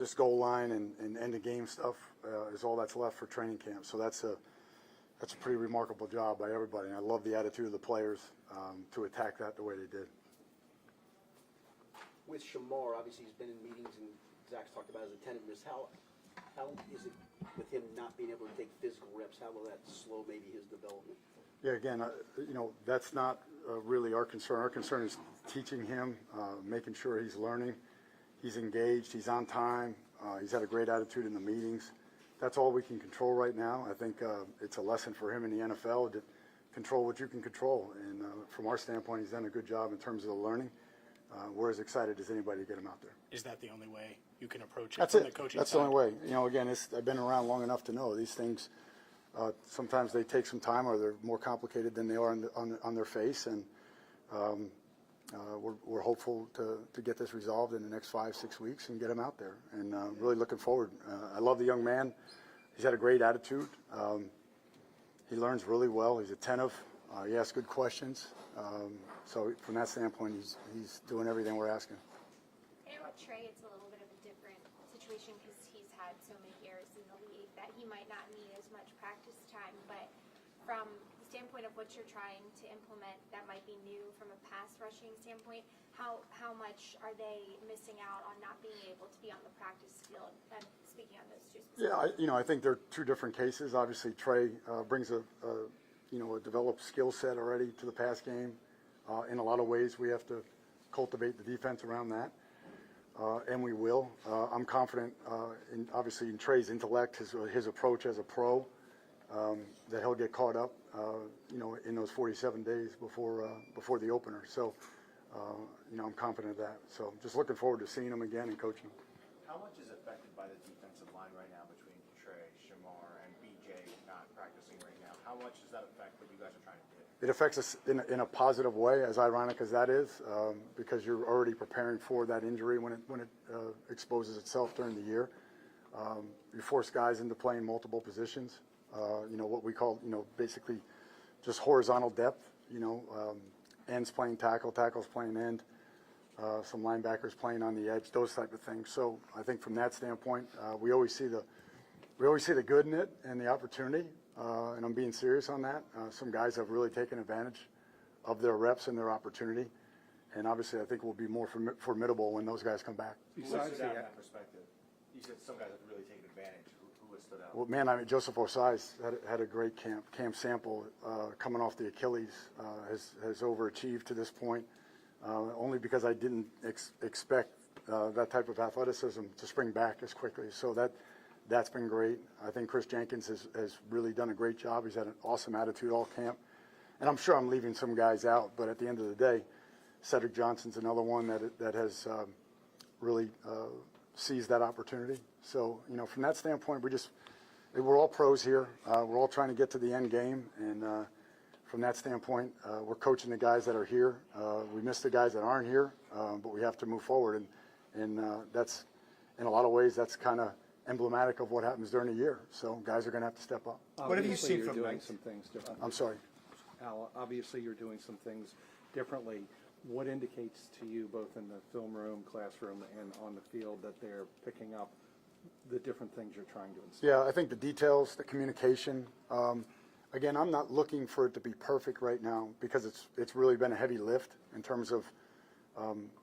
This goal line and end of game stuff is all that's left for training camp. So that's a pretty remarkable job by everybody. And I love the attitude of the players to attack that the way they did. With Shamar, obviously he's been in meetings and Zach's talked about his attentiveness. How is it with him not being able to take physical reps? How will that slow maybe his development? Yeah, again, that's not really our concern. Our concern is teaching him, making sure he's learning, he's engaged, he's on time, he's had a great attitude in the meetings. That's all we can control right now. I think it's a lesson for him in the NFL to control what you can control. And from our standpoint, he's done a good job in terms of the learning. We're as excited as anybody to get him out there. Is that the only way you can approach it? That's from it. The coaching That's side? the only way. Again, I've been around long enough to know these things. Sometimes they take some time, or they're more complicated than they are on their face. And we're hopeful to get this resolved in the next 5-6 weeks and get him out there. And really looking forward. I love the young man. He's had a great attitude. He learns really well. He's attentive. He asks good questions. So from that standpoint, he's doing everything we're asking. I know with Trey, it's a little bit of a different situation because he's had so many years in the league that he might not need as much practice time. But from the standpoint of what you're trying to implement that might be new from a pass rushing standpoint, how much are they missing out on not being able to be on the practice field? And speaking on those two specifically. Yeah, I think they're two different cases. Obviously, Trey brings a developed skill set already to the pass game. In a lot of ways, we have to cultivate the defense around that, and we will. I'm confident, obviously, in Trey's intellect, his approach as a pro, that he'll get caught up, in those 47 days before the opener. So, I'm confident of that. So, just looking forward to seeing him again and coaching him. How much is affected by the defensive line right now between Trey, Shamar, and BJ not practicing right now? How much does that affect what you guys are trying to do? It affects us in a positive way, as ironic as that is, because you're already preparing for that injury when it exposes itself during the year. You force guys into playing multiple positions, what we call, basically just horizontal depth, ends playing tackle, tackles playing end, some linebackers playing on the edge, those type of things. So I think from that standpoint, we always see the good in it and the opportunity. And I'm being serious on that. Some guys have really taken advantage of their reps and their opportunity. And obviously, I think we'll be more formidable when those guys come back. Besides that perspective, you said some guys have really taken advantage. Who has stood out? Well, man, Joseph Osai's had a great camp. Camp Sample, coming off the Achilles, has overachieved to this point, only because I didn't expect that type of athleticism to spring back as quickly. So that's been great. I think Chris Jenkins has really done a great job. He's had an awesome attitude all camp. And I'm sure I'm leaving some guys out, but at the end of the day, Cedric Johnson's another one that has really seized that opportunity. So, from that standpoint, we're all pros here. We're all trying to get to the end game. And from that standpoint, we're coaching the guys that are here. We miss the guys that aren't here, but we have to move forward. And that's, in a lot of ways, that's kind of emblematic of what happens during the year. So guys are going to have to step up. What have you seen from doing some things differently? I'm sorry. Al, obviously you're doing some things differently. What indicates to you, both in the film room, classroom, and on the field, that they're picking up the different things you're trying to instill? Yeah, I think the details, the communication. Again, I'm not looking for it to be perfect right now because it's really been a heavy lift in terms of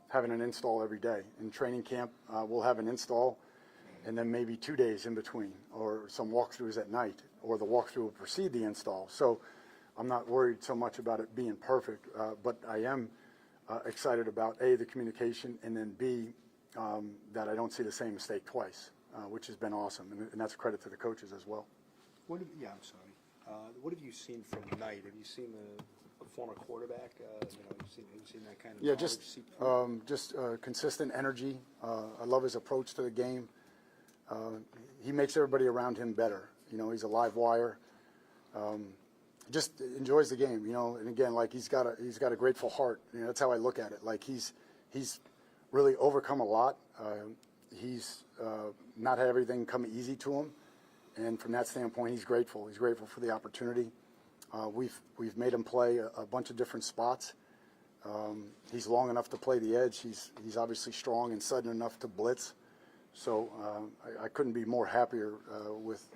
having an install every day. In training camp, we'll have an install and then maybe 2 days in between, or some walkthroughs at night, or the walkthrough will precede the install. So I'm not worried so much about it being perfect, but I am excited about, A, the communication, and then B, that I don't see the same mistake twice, which has been awesome, and that's a credit to the coaches as well. I'm sorry. What have you seen from Knight? Have you seen a former quarterback? Have you seen that kind of knowledge? Just consistent energy. I love his approach to the game. He makes everybody around him better. He's a live wire. Just enjoys the game. And again, like he's got a grateful heart. That's how I look at it. Like he's really overcome a lot. He's not had everything come easy to him, and from that standpoint, he's grateful. He's grateful for the opportunity. We've made him play a bunch of different spots. He's long enough to play the edge. He's obviously strong and sudden enough to blitz. So I couldn't be more happier with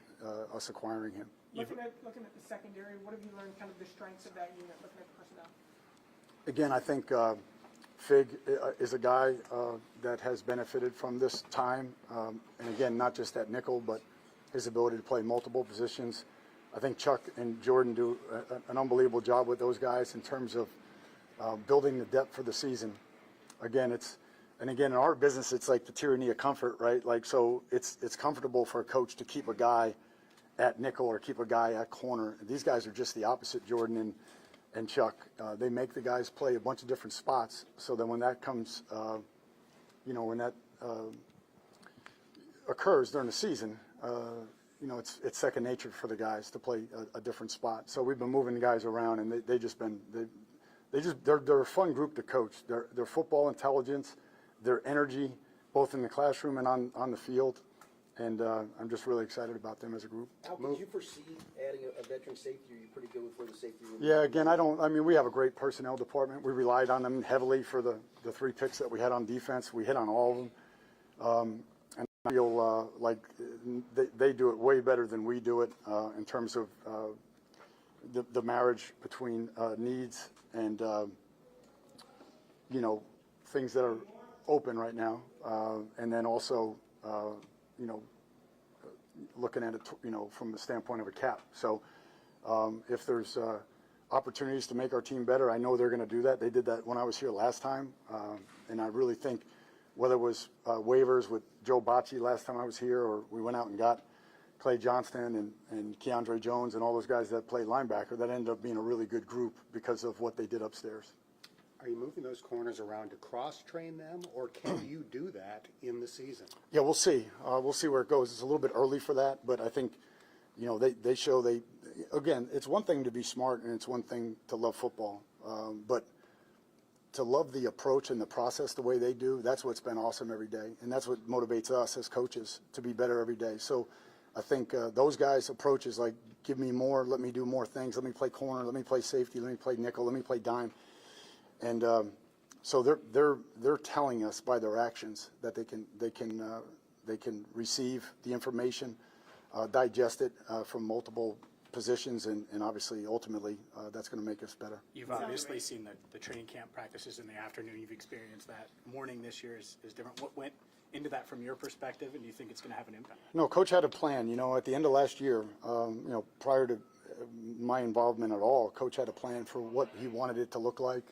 us acquiring him. Looking at the secondary, what have you learned kind of the strengths of that unit, looking at the personnel? Again, I think Fig is a guy that has benefited from this time. And again, not just at nickel, but his ability to play multiple positions. I think Chuck and Jordan do an unbelievable job with those guys in terms of building the depth for the season. Again, in our business, it's like the tyranny of comfort, right? Like, so it's comfortable for a coach to keep a guy at nickel or keep a guy at corner. These guys are just the opposite, Jordan and Chuck. They make the guys play a bunch of different spots, so that when that comes, when that occurs during the season, it's second nature for the guys to play a different spot. So we've been moving guys around, and they're a fun group to coach. Their football intelligence, their energy, both in the classroom and on the field. And I'm just really excited about them as a group. Al, did you foresee adding a veteran safety, or are you pretty good with where the safety room is? Yeah, again, we have a great personnel department. We relied on them heavily for the 3 picks that we had on defense. We hit on all of them. And I feel like they do it way better than we do it in terms of the marriage between needs and, things that are open right now. And then also, looking at it, from the standpoint of a cap. So if there's opportunities to make our team better, I know they're going to do that. They did that when I was here last time. And I really think whether it was waivers with Joe Bocci last time I was here, or we went out and got Clay Johnston and Keandre Jones and all those guys that played linebacker, that ended up being a really good group because of what they did upstairs. Are you moving those corners around to cross-train them, or can you do that in the season? Yeah, we'll see. We'll see where it goes. It's a little bit early for that, but I think, they show again, it's one thing to be smart and it's one thing to love football. But to love the approach and the process the way they do, that's what's been awesome every day. And that's what motivates us as coaches to be better every day. So I think those guys' approach is like, give me more, let me do more things. Let me play corner, let me play safety, let me play nickel, let me play dime. And so they're telling us by their actions that they can receive the information, digest it from multiple positions, and obviously ultimately that's going to make us better. You've obviously seen the training camp practices in the afternoon. You've experienced that. Morning this year is different. What went into that from your perspective, and do you think it's going to have an impact? No, Coach had a plan. At the end of last year, prior to my involvement at all, Coach had a plan for what he wanted it to look like,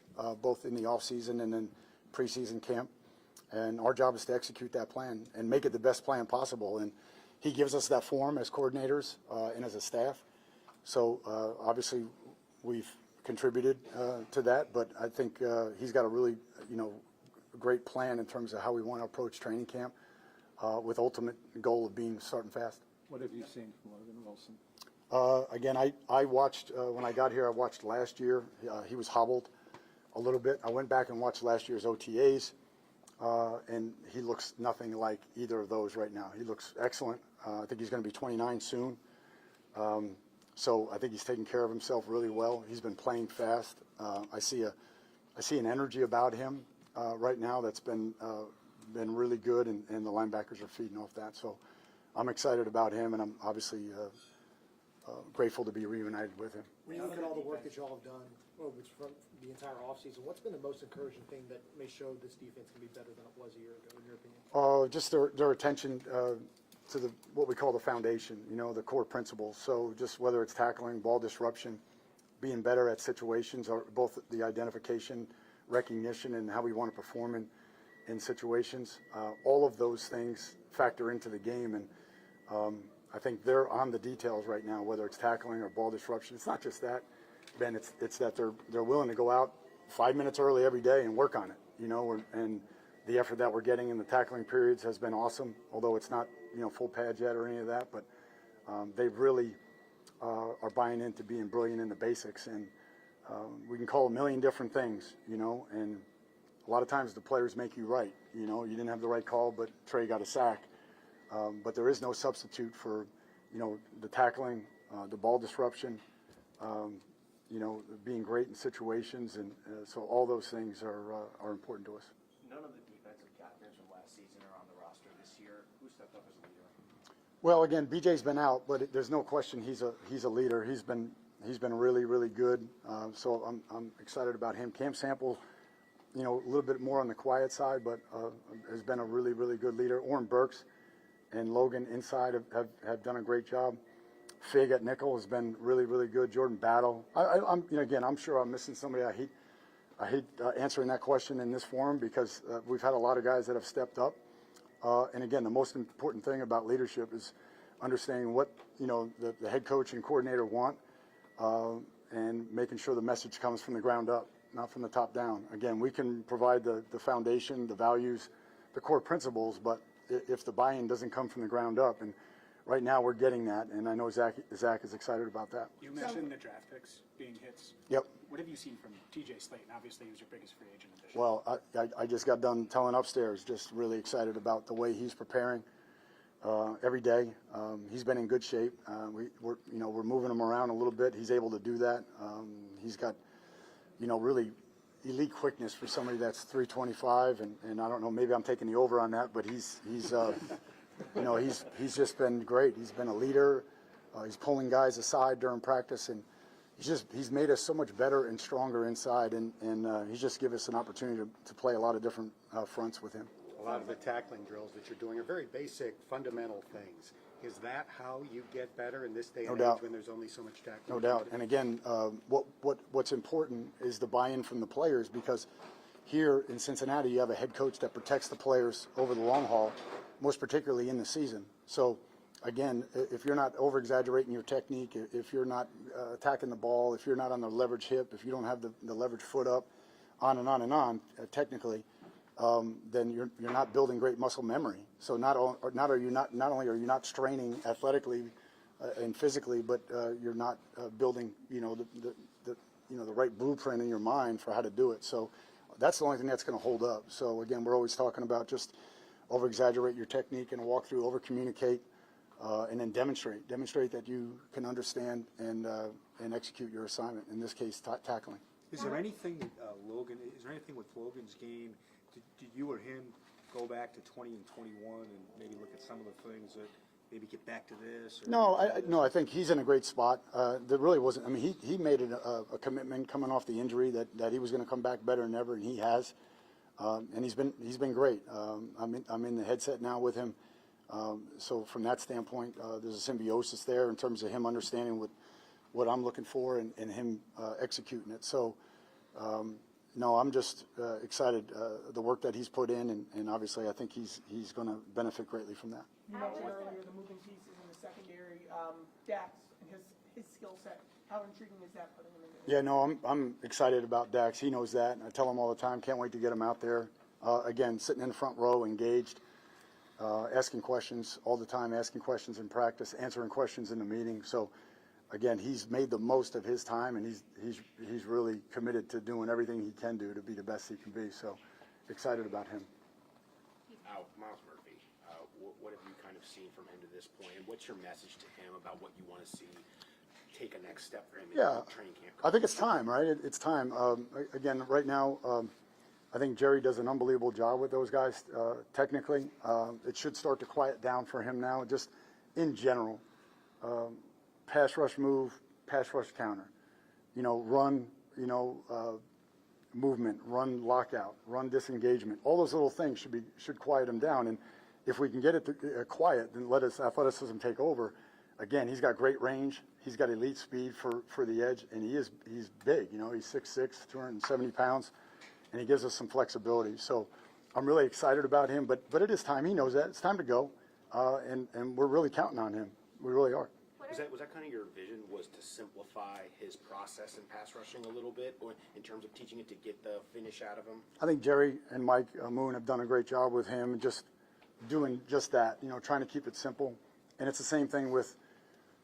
both in the off season and then preseason camp. And our job is to execute that plan and make it the best plan possible. And he gives us that form as coordinators and as a staff. So obviously we've contributed to that, but I think he's got a really, great plan in terms of how we want to approach training camp with ultimate goal of being starting fast. What have you seen from Logan Wilson? Again, I watched, when I got here, I watched last year. He was hobbled a little bit. I went back and watched last year's OTAs, and he looks nothing like either of those right now. He looks excellent. I think he's going to be 29 soon. So I think he's taking care of himself really well. He's been playing fast. I see an energy about him right now that's been really good, and the linebackers are feeding off that. So I'm excited about him, and I'm obviously grateful to be reunited with him. When you look at all the work that y'all have done, which from the entire offseason, what's been the most encouraging thing that may show this defense can be better than it was a year ago, in your opinion? Just their attention to what we call the foundation, the core principles. So just whether it's tackling, ball disruption, being better at situations, or both the identification, recognition, and how we want to perform in situations. All of those things factor into the game, and I think they're on the details right now, whether it's tackling or ball disruption. It's not just that, Ben. It's that they're willing to go out 5 minutes early every day and work on it. And the effort that we're getting in the tackling periods has been awesome. Although it's not full pads yet or any of that, but they really are buying into being brilliant in the basics. And we can call a million different things, and a lot of times the players make you right. You didn't have the right call, but Trey got a sack. But there is no substitute for, the tackling, the ball disruption, being great in situations, and so all those things are important to us. None of the defensive captains from last season are on the roster this year. Who's stepped up as a leader? Well, again, BJ's been out, but there's no question he's a leader. He's been really, really good. So I'm excited about him. Cam Sample, a little bit more on the quiet side, but has been a really, really good leader. Orrin Burks and Logan inside have done a great job. Fig at nickel has been really, really good. Jordan Battle. I'm sure I'm missing somebody. I hate answering that question in this forum because we've had a lot of guys that have stepped up. And again, the most important thing about leadership is understanding what the head coach and coordinator want, and making sure the message comes from the ground up, not from the top down. Again, we can provide the foundation, the values, the core principles, but if the buy-in doesn't come from the ground up, and right now we're getting that, and I know Zach is excited about that. You mentioned the draft picks being hits. Yep. What have you seen from TJ Slayton? Obviously, he was your biggest free agent addition. Well, I just got done telling upstairs, just really excited about the way he's preparing every day. He's been in good shape. We're moving him around a little bit. He's able to do that. He's got, really elite quickness for somebody that's 325, and I don't know, maybe I'm taking the over on that, but he's just been great. He's been a leader. He's pulling guys aside during practice, and he's made us so much better and stronger inside, and he's just given us an opportunity to play a lot of different fronts with him. A lot of the tackling drills that you're doing are very basic, fundamental things. Is that how you get better in this day and age when there's only so much tackling? No doubt. And again, what's important is the buy-in from the players, because here in Cincinnati you have a head coach that protects the players over the long haul, most particularly in the season. So again, if you're not over-exaggerating your technique, if you're not attacking the ball, if you're not on the leverage hip, if you don't have the leverage foot up, on and on and on, technically, then you're not building great muscle memory. So not only are you not straining athletically and physically, but you're not building the right blueprint in your mind for how to do it. So that's the only thing that's going to hold up. So again, we're always talking about just over-exaggerate your technique and walk through, over-communicate, and then demonstrate that you can understand and execute your assignment. In this case, tackling. Is there anything that is there anything with Logan's game? Did you or him go back to 20 and 21 and maybe look at some of the things that maybe get back to this? Or No, I think he's in a great spot. There really wasn't. I mean, he made a commitment coming off the injury that he was going to come back better than ever, and he has. And he's been great. I'm in the headset now with him. So from that standpoint, there's a symbiosis there in terms of him understanding what I'm looking for and him executing it. So, no, I'm just excited the work that he's put in, and obviously I think he's going to benefit greatly from that. You mentioned earlier the moving pieces in the secondary, Dax and his skill set. How intriguing is that putting him into? Yeah, no, I'm excited about Dax. He knows that, and I tell him all the time, can't wait to get him out there. Again, sitting in the front row, engaged, asking questions all the time, asking questions in practice, answering questions in the meeting. So, again, he's made the most of his time, and he's really committed to doing everything he can do to be the best he can be. So, excited about him. Miles Murphy, what have you kind of seen from him to this point, and what's your message to him about what you want to see take a next step for him in training camp? I think it's time, right? It's time. Again, right now, I think Jerry does an unbelievable job with those guys technically. It should start to quiet down for him now, just in general. Pass rush move, pass rush counter. Run, movement, run lockout, run disengagement. All those little things should quiet him down. And if we can get it to quiet, then let his athleticism take over. Again, he's got great range. He's got elite speed for the edge, and he's big. He's 6'6", 270 pounds, and he gives us some flexibility. So I'm really excited about him. But it is time. He knows that. It's time to go, and we're really counting on him. We really are. Was that kind of your vision, was to simplify his process in pass rushing a little bit, or in terms of teaching it to get the finish out of him? I think Jerry and Mike Moon have done a great job with him, just doing just that, trying to keep it simple. And it's the same thing with,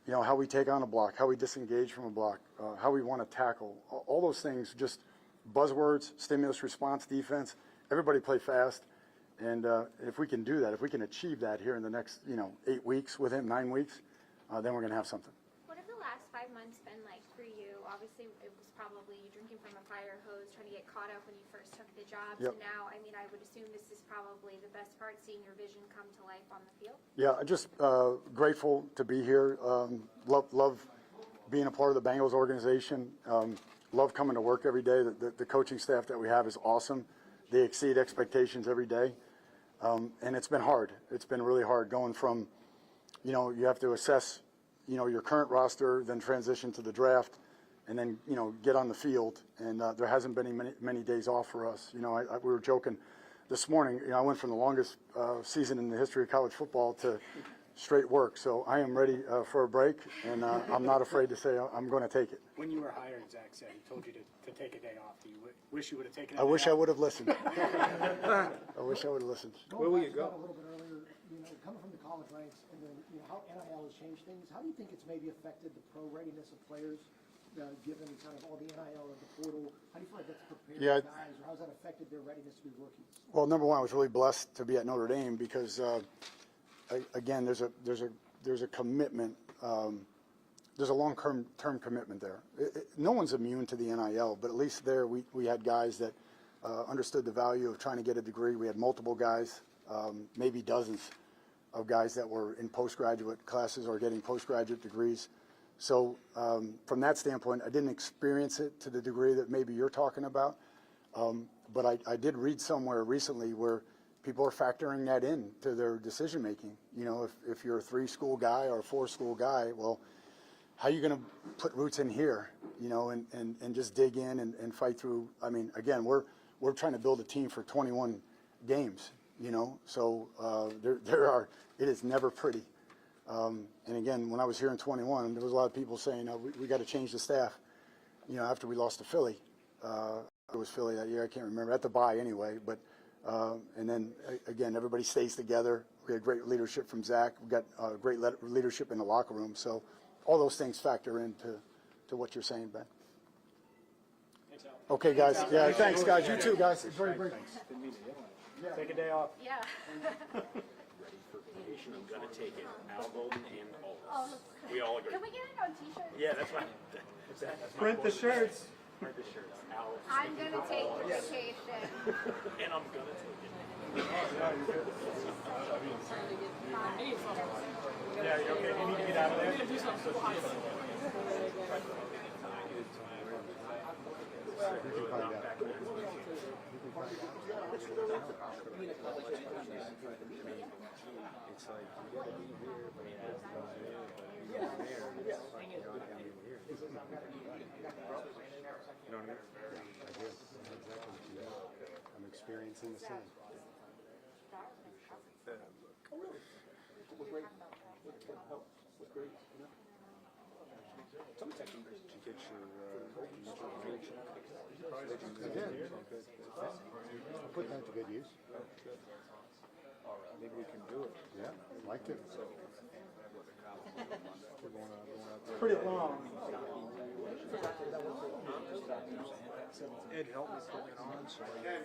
how we take on a block, how we disengage from a block, how we want to tackle. All those things, just buzzwords, stimulus response defense. Everybody play fast. And if we can do that, if we can achieve that here in the next, 8 weeks with him, 9 weeks, then we're going to have something. What have the last 5 months been like for you obviously it was probably drinking from a fire hose, trying to get caught up when you first took the job. Yep. So now, I mean, I would assume this is probably the best part, seeing your vision come to life on the field. Yeah, just grateful to be here. Love being a part of the Bengals organization. Love coming to work every day. The coaching staff that we have is awesome. They exceed expectations every day. And it's been hard. It's been really hard going from, you know, you have to assess, you know, your current roster, then transition to the draft, and then, you know, get on the field. And there hasn't been many days off for us. You know, we were joking this morning. You know, I went from the longest season in the history of college football to straight work. So I am ready for a break, and I'm not afraid to say I'm going to take it. When you were hired, Zach said he told you to take a day off. Do you wish you would have taken? I wish I would have listened. I wish I would have listened. Where will you go? A little bit earlier, you know, coming from the college ranks, and then you know how NIL has changed things. How do you think it's maybe affected the pro readiness of players, given kind of all the NIL and the portal? How do you feel like that's prepared guys, or how's that affected their readiness to be rookies? Well, number one, I was really blessed to be at Notre Dame because, again, there's a commitment. There's a long-term commitment there. No one's immune to the NIL, but at least there we had guys that understood the value of trying to get a degree. We had multiple guys, maybe dozens of guys that were in postgraduate classes or getting postgraduate degrees. So from that standpoint, I didn't experience it to the degree that maybe you're talking about. But I did read somewhere recently where people are factoring that in to their decision making. You know, if you're a 3-school guy or a 4-school guy, well, how are you going to put roots in here, you know, and just dig in and fight through? I mean, again, we're trying to build a team for 21 games, you know, so it is never pretty. And again, when I was here in 21, there was a lot of people saying, we got to change the staff, you know, after we lost to Philly. It was Philly that year, I can't remember, at the bye anyway, but and then again, everybody stays together. We had great leadership from Zach. We got great leadership in the locker room. So all those things factor into what you're saying, Ben. Okay, guys. Yeah, thanks, guys. You too, guys. Enjoy your break. Take a day off. Yeah. Ready for vacation? I'm gonna take it. Al Golden and all. We all agree. Can we get it on t-shirts? Yeah, that's my. That's my Print the shirts. Print the shirts. Al. I'm gonna take the vacation. And I'm gonna take it. Yeah, you okay? You need to get out of there. It's like, you gotta be here, but you have to go there, but you get there, it's like, you know, down here. You know what I mean? I do. Exactly what you mean. I'm experiencing the same. Did you get your vacation? I did. I'll put that to good use. Maybe we can do it. Yeah, I'd like to. We're going out there. Pretty long. Ed helped me put it on, so I got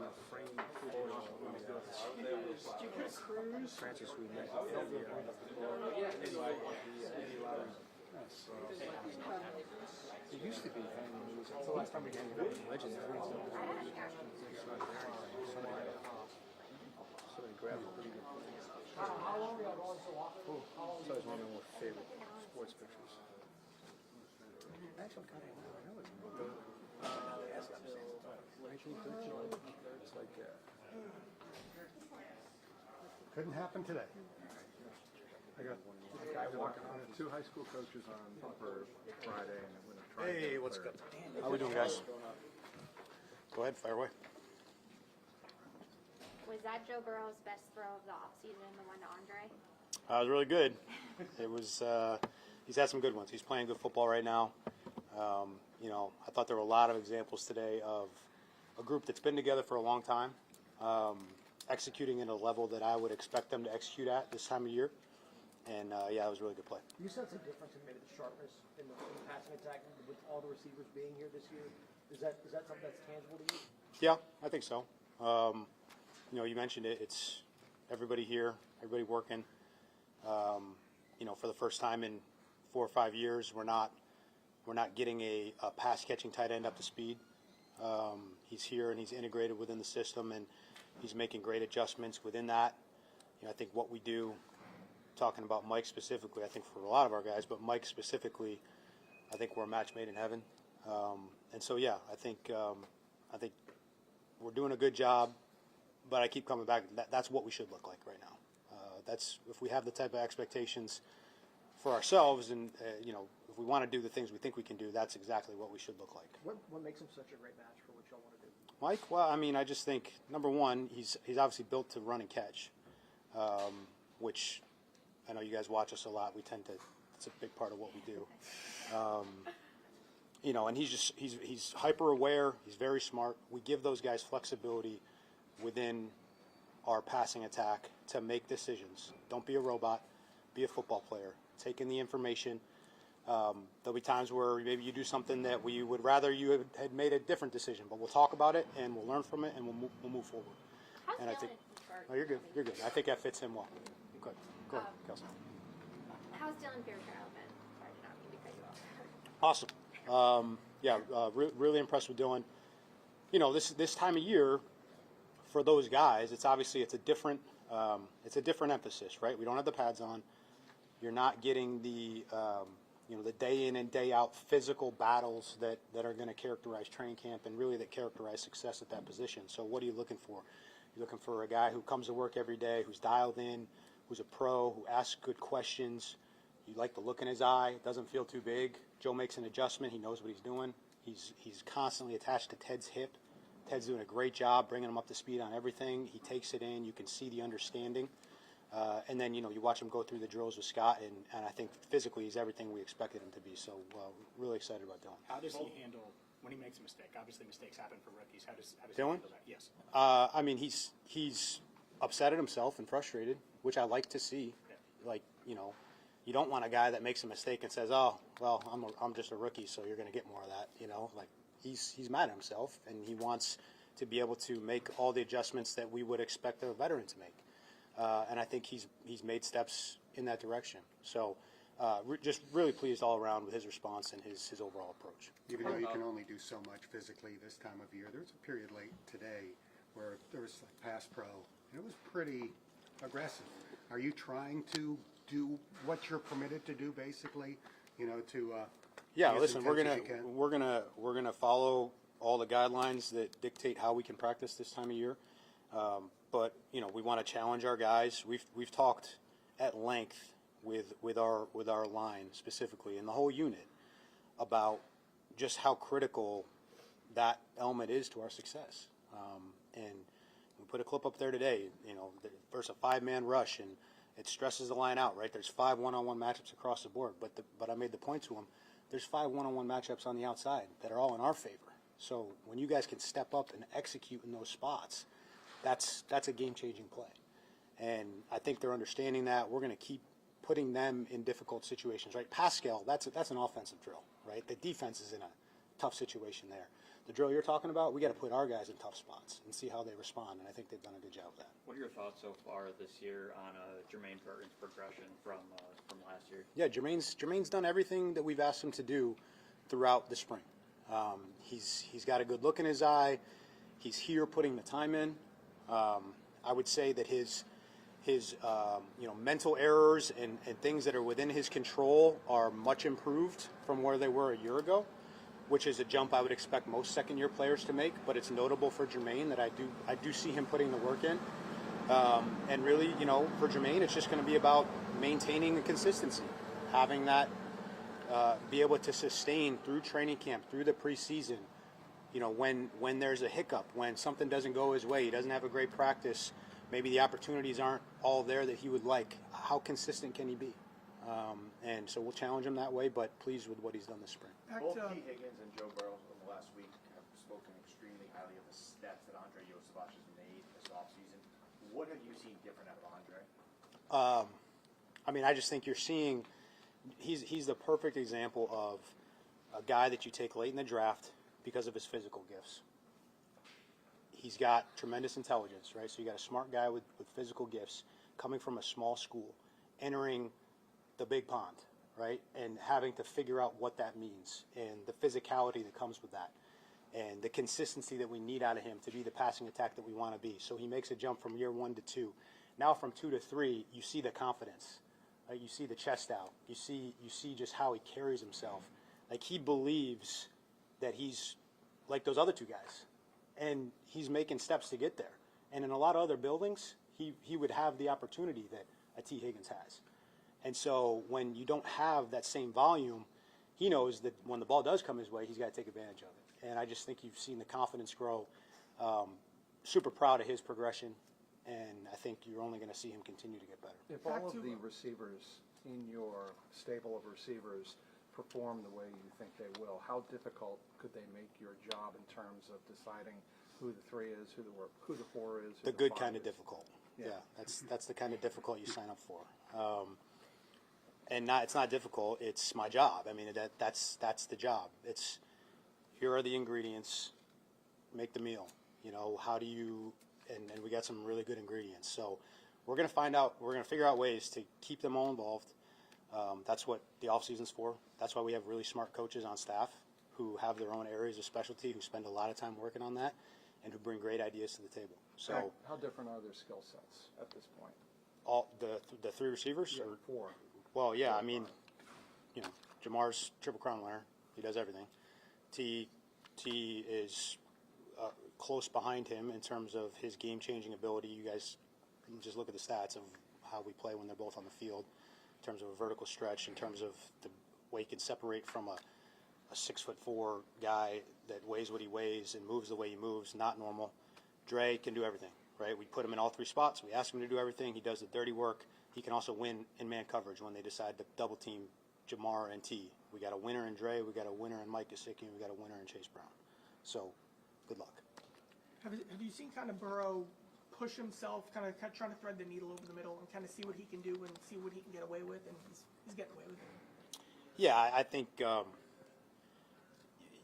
a frame footage of Francis, we met it used to be, it's the last time we had any legend. It's not there anymore. Somebody grabbed a pretty good place. How long are you going so often? It's always one of my more favorite sports pictures. Actually, kind of, I know it's 1913. It's like, Couldn't happen today. I got a guy walking on it, 2 high school coaches on for Friday, and I'm gonna try. hey, what's good? How we doing, guys? Go ahead, fire away. Was that Joe Burrow's best throw of the offseason, the one to Andre? It was really good. It was. He's had some good ones. He's playing good football right now. You know, I thought there were a lot of examples today of a group that's been together for a long time, executing at a level that I would expect them to execute at this time of year. And yeah, it was a really good play. You sense a difference in maybe the sharpness in the passing attack with all the receivers being here this year? Is that something that's tangible to you? Yeah, I think so. You know, you mentioned it. It's everybody here, everybody working. You know, for the first time in 4 or 5 years, we're not We're not getting a pass-catching tight end up to speed. He's here and he's integrated within the system, and he's making great adjustments within that. You know, I think what we do, talking about Mike specifically, I think for a lot of our guys, but Mike specifically, I think we're a match made in heaven. And so, yeah, I think we're doing a good job, but I keep coming back. That's what we should look like right now. That's if we have the type of expectations for ourselves, and you know, if we want to do the things we think we can do, that's exactly what we should look like. What makes him such a great match for what y'all want to do? Mike, well, I mean, I just think number one, he's obviously built to run and catch, which I know you guys watch us a lot. We tend to. It's a big part of what we do. You know, and he's hyper aware. He's very smart. We give those guys flexibility within our passing attack to make decisions. Don't be a robot. Be a football player. Take in the information. There'll be times where maybe you do something that we would rather you had made a different decision, but we'll talk about it and we'll learn from it and we'll move forward. How's And I Dylan think, Fairchild? oh, you're good. You're good. I think that fits him well. Good. Go ahead, Kelsey. How's Dylan Fairchild been? Sorry to not mean to cut you off. Awesome. Really impressed with Dylan. You know, this time of year for those guys, it's a different emphasis, right? We don't have the pads on. You're not getting the the day in and day out physical battles that are going to characterize training camp and really that characterize success at that position. So what are you looking for? You're looking for a guy who comes to work every day, who's dialed in, who's a pro, who asks good questions. You like the look in his eye. Doesn't feel too big. Joe makes an adjustment. He knows what he's doing. He's constantly attached to Ted's hip. Ted's doing a great job bringing him up to speed on everything. He takes it in. You can see the understanding. And then, you watch him go through the drills with Scott, and I think physically he's everything we expected him to be. So really excited about Dylan. How does he handle when he makes a mistake? Obviously, mistakes happen for rookies. How does he Dylan? handle that? Yes. I mean, he's upset at himself and frustrated, which I like to see. Yeah. Like, you don't want a guy that makes a mistake and says, "Oh, well, I'm just a rookie, so you're going to get more of that." Like he's mad at himself, and he wants to be able to make all the adjustments that we would expect a veteran to make. And I think he's made steps in that direction. So just really pleased all around with his response and his overall approach. Even though you can only do so much physically this time of year, there was a period late today where there was like pass pro, and it was pretty aggressive. Are you trying to do what you're permitted to do, basically? Yeah, be as listen, we're intense as you gonna follow all the guidelines that dictate how we can practice this time of year. But we want to challenge our guys. We've talked at length with our line specifically and the whole unit about just how critical that element is to our success. And we put a clip up there today. Versus a 5-man rush, and it stresses the line out. Right, there's 5 one-on-one matchups across the board. But I made the point to him. There's 5 one-on-one matchups on the outside that are all in our favor. So when you guys can step up and execute in those spots, that's a game-changing play. And I think they're understanding that. We're going to keep putting them in difficult situations, right? Pascal, that's an offensive drill, right? The defense is in a tough situation there. The drill you're talking about, we got to put our guys in tough spots and see how they respond, and I think they've done a good job of that. What are your thoughts so far this year on Jermaine Burton's progression from last year? Yeah, Jermaine's done everything that we've asked him to do throughout the spring. He's got a good look in his eye. He's here putting the time in. I would say that his mental errors and things that are within his control are much improved from where they were a year ago, which is a jump I would expect most second-year players to make. But it's notable for Jermaine that I do see him putting the work in. And really, for Jermaine, it's just going to be about maintaining the consistency, having that be able to sustain through training camp, through the preseason. When there's a hiccup, when something doesn't go his way, he doesn't have a great practice, maybe the opportunities aren't all there that he would like. How consistent can he be? And so we'll challenge him that way, but pleased with what he's done this spring. Both T. Higgins and Joe Burrow in the last week have spoken extremely highly of the steps that Andre Yosevich has made this offseason. What have you seen different out of Andre? I just think you're seeing he's the perfect example of a guy that you take late in the draft because of his physical gifts. He's got tremendous intelligence, right? So you got a smart guy with physical gifts coming from a small school, entering the big pond, right? And having to figure out what that means and the physicality that comes with that and the consistency that we need out of him to be the passing attack that we want to be. So he makes a jump from year 1 to 2. Now from 2 to 3, you see the confidence. Right? You see the chest out. You see just how he carries himself. Like he believes that he's like those other 2 guys. And he's making steps to get there. And in a lot of other buildings, he would have the opportunity that a T. Higgins has. And so when you don't have that same volume, he knows that when the ball does come his way, he's got to take advantage of it. And I just think you've seen the confidence grow. Super proud of his progression, and I think you're only going to see him continue to get better. If all of the receivers in your stable of receivers perform the way you think they will, how difficult could they make your job in terms of deciding who the 3 is, who the 4 is? Who The good 5 kind of is? difficult. Yeah, that's the kind of difficult you sign up for. And it's not difficult. It's my job. I mean, that's the job. It's here are the ingredients. Make the meal. You know, how do you? And we got some really good ingredients. So we're gonna find out. We're gonna figure out ways to keep them all involved. That's what the off season's for. That's why we have really smart coaches on staff who have their own areas of specialty, who spend a lot of time working on that, and who bring great ideas to the table. So How different are their skill sets at this point? all the 3 receivers. Yeah, Or, 4. well, yeah. I mean, you know, Jamar's Triple Crown winner. He does everything. T is close behind him in terms of his game-changing ability. You guys can just look at the stats of how we play when they're both on the field, in terms of a vertical stretch, in terms of the way he can separate from a 6'4" guy that weighs what he weighs and moves the way he moves. Not normal. Dre can do everything, right? We put him in all 3 spots. We ask him to do everything. He does the dirty work. He can also win in man coverage when they decide to double team Jamar and T. We got a winner in Dre. We got a winner in Mike Gesicki. And we got a winner in Chase Brown. So, good luck. Have you seen kind of Burrow push himself, kind of trying to thread the needle over the middle and kind of see what he can do and see what he can get away with, and he's getting away with it? Yeah, I think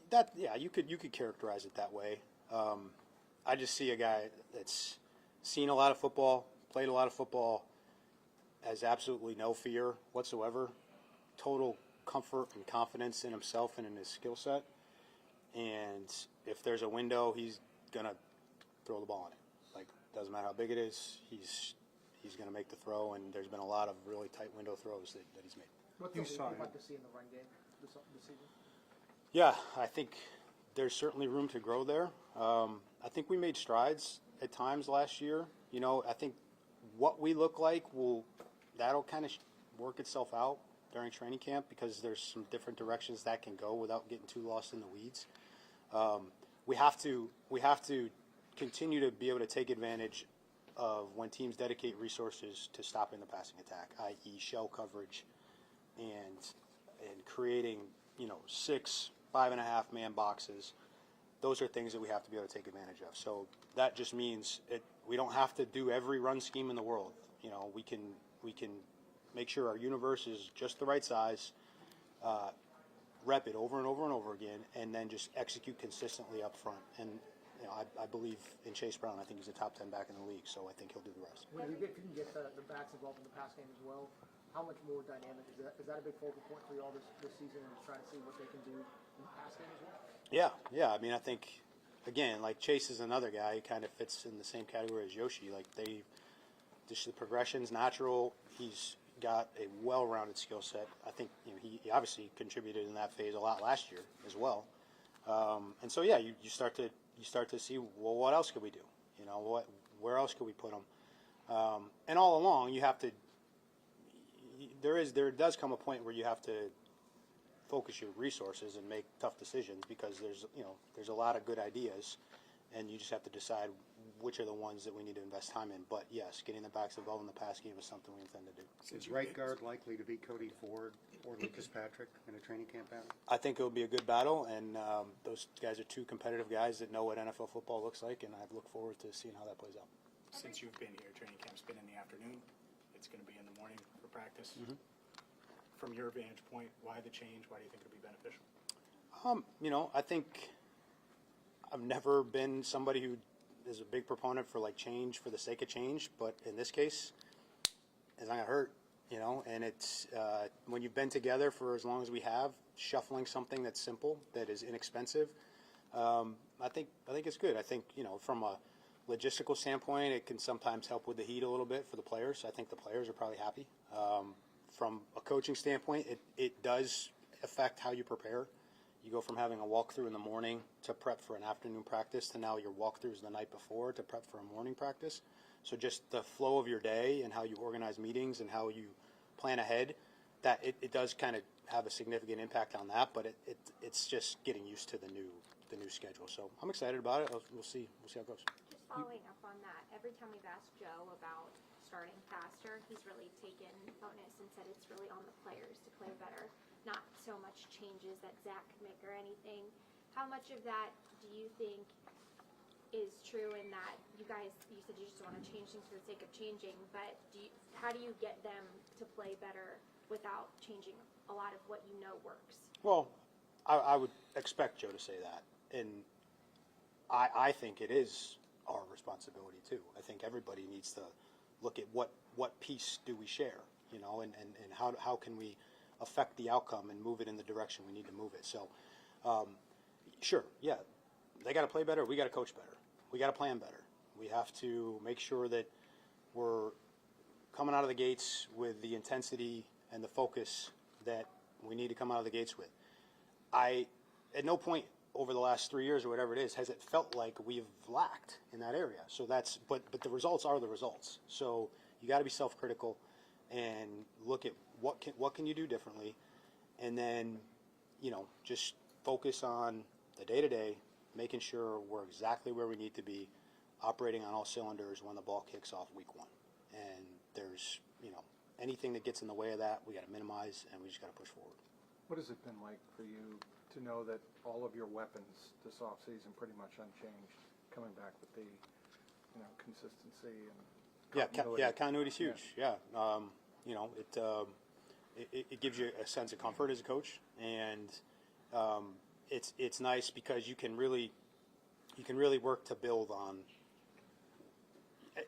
you could characterize it that way. I just see a guy that's seen a lot of football, played a lot of football, has absolutely no fear whatsoever, total comfort and confidence in himself and in his skill set. And if there's a window, he's gonna throw the ball in it. Like, doesn't matter how big it is, he's gonna make the throw. And there's been a lot of really tight window throws that he's made. What's You something saw you'd him. like to see in the run game this season? Yeah, I think there's certainly room to grow there. I think we made strides at times last year. You know, I think what we look like that'll kind of work itself out during training camp, because there's some different directions that can go without getting too lost in the weeds. We have to continue to be able to take advantage of when teams dedicate resources to stopping the passing attack, i.e. shell coverage and creating, 6 5.5 man boxes. Those are things that we have to be able to take advantage of. So that just means we don't have to do every run scheme in the world. We can make sure our universe is just the right size, rep it over and over and over again, and then just execute consistently up front. And I believe in Chase Brown. I think he's a top 10 back in the league, so I think he'll do the rest. If you can get the backs involved in the pass game as well, how much more dynamic is that? Is that a big focal point for you all this season, and trying to see what they can do in the pass game as well? Yeah. I mean, I think, again, like Chase is another guy. He kind of fits in the same category as Yoshi. Like the progression's natural. He's got a well-rounded skill set. I think he obviously contributed in that phase a lot last year as well. And so you start to see, well, what else could we do? Where else could we put him? And all along, you have to. There does come a point where you have to focus your resources and make tough decisions, because there's a lot of good ideas, and you just have to decide which are the ones that we need to invest time in. But yes, getting the backs involved in the pass game is something we intend to do. Is right guard likely to be Cody Ford or Lucas Patrick in a training camp battle? I think it'll be a good battle, and those guys are 2 competitive guys that know what NFL football looks like, and I look forward to seeing how that plays out. Since you've been here, training camp's been in the afternoon. It's going to be in the morning for practice. Mm-hmm. From your vantage point, why the change? Why do you think it'll be beneficial? I think I've never been somebody who is a big proponent for change for the sake of change, but in this case, it's not gonna hurt. you know, and it's when you've been together for as long as we have, shuffling something that's simple, that is inexpensive, I think it's good. I think, you know, from a logistical standpoint, it can sometimes help with the heat a little bit for the players. I think the players are probably happy. From a coaching standpoint, it does affect how you prepare. You go from having a walkthrough in the morning to prep for an afternoon practice to now your walkthroughs the night before to prep for a morning practice. So just the flow of your day and how you organize meetings and how you plan ahead, that it does kind of have a significant impact on that, but it's just getting used to the new schedule. So I'm excited about it. We'll see how it goes. Just following up on that, every time we've asked Joe about starting faster, he's really taken onus and said it's really on the players to play better, not so much changes that Zach could make or anything. How much of that do you think is true in that you guys, you said you just want to change things for the sake of changing, but how do you get them to play better without changing a lot of what you know works? Well, I would expect Joe to say that, and I think it is our responsibility too. I think everybody needs to look at what piece do we share, you know, and how can we affect the outcome and move it in the direction we need to move it. So, sure, yeah, they got to play better. We got to coach better. We got to plan better. We have to make sure that we're coming out of the gates with the intensity and the focus that we need to come out of the gates with. At no point over the last 3 years or whatever it is, has it felt like we've lacked in that area. So but the results are the results. So you got to be self-critical and look at what can you do differently, and then, you know, just focus on the day-to-day, making sure we're exactly where we need to be, operating on all cylinders when the ball kicks off week 1. And there's, you know, anything that gets in the way of that, we got to minimize, and we just got to push forward. What has it been like for you to know that all of your weapons this offseason pretty much unchanged, coming back with the, you know, consistency and continuity? Continuity's huge. Yeah, you know, it gives you a sense of comfort as a coach, and it's nice because you can really work to build on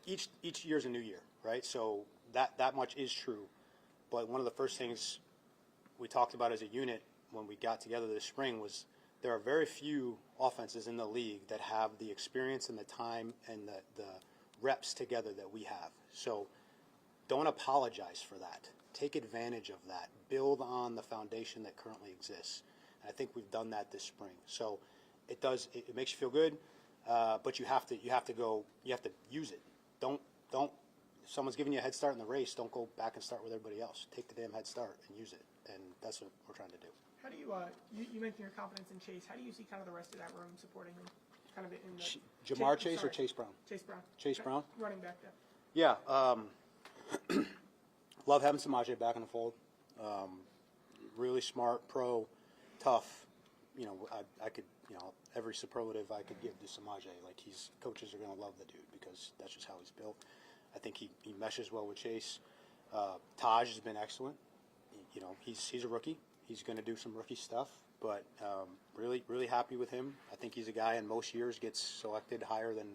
each year's a new year, right? So that much is true. But one of the first things we talked about as a unit when we got together this spring was there are very few offenses in the league that have the experience and the time and the reps together that we have. So don't apologize for that. Take advantage of that. Build on the foundation that currently exists. And I think we've done that this spring. So it makes you feel good, but you have to use it. Don't if someone's giving you a head start in the race, don't go back and start with everybody else. Take the damn head start and use it. And that's what we're trying to do. How do you, you mentioned your confidence in Chase. How do you see kind of the rest of that room supporting him? Kind of in the Jamar Chase or Chase Brown? Chase Brown. Chase Brown? Running back there. Yeah. Love having Samaje back in the fold. Really smart, pro, tough. You know, I could, you know, every superlative I could give to Samaje. Like, coaches are going to love the dude because that's just how he's built. I think he meshes well with Chase. Taj has been excellent. You know, he's a rookie. He's going to do some rookie stuff, but really happy with him. I think he's a guy in most years gets selected higher than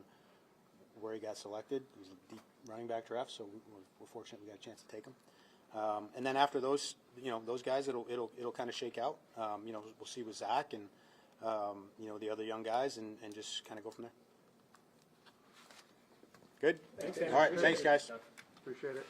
where he got selected. It was a deep running back draft, so we're fortunate we got a chance to take him. And then after those, you know, those guys, it'll kind of shake out. You know, we'll see with Zach and you know, the other young guys, and just kind of go from there. Good. Thanks, All right. Thanks, guys. Appreciate it.